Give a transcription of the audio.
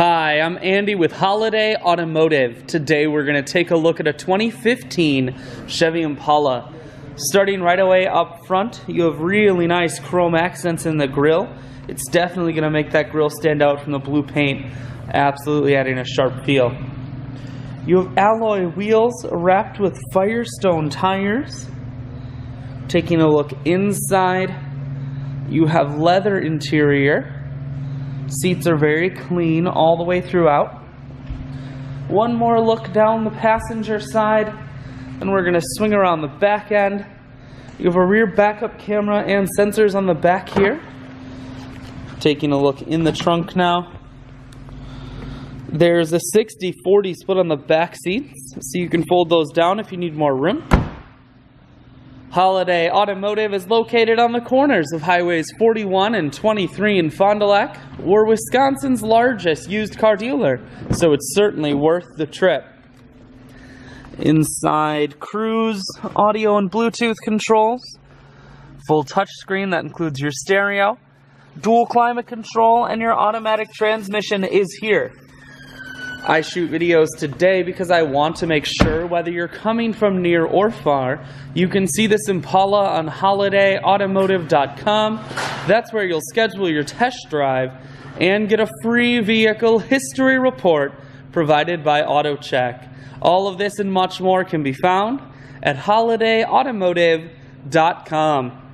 Hi, I'm Andy with Holiday Automotive. Today we're going to take a look at a 2015 Chevy Impala. Starting right away up front, you have really nice chrome accents in the grille. It's definitely going to make that grille stand out from the blue paint, absolutely adding a sharp feel. You have alloy wheels wrapped with Firestone tires. Taking a look inside, you have leather interior. Seats are very clean all the way throughout. One more look down the passenger side, and we're going to swing around the back end. You have a rear backup camera and sensors on the back here. Taking a look in the trunk now. There's a 60-40 split on the back seats, so you can fold those down if you need more room. Holiday Automotive is located on the corners of Highways 41 and 23 in Fond du Lac. We're Wisconsin's largest used car dealer, so it's certainly worth the trip. Inside, cruise, audio and Bluetooth controls, full touchscreen that includes your stereo, dual climate control, and your automatic transmission is here. I shoot videos today because I want to make sure whether you're coming from near or far, you can see this Impala on holidayautomotive.com. That's where you'll schedule your test drive and get a free vehicle history report provided by AutoCheck. All of this and much more can be found at holidayautomotive.com.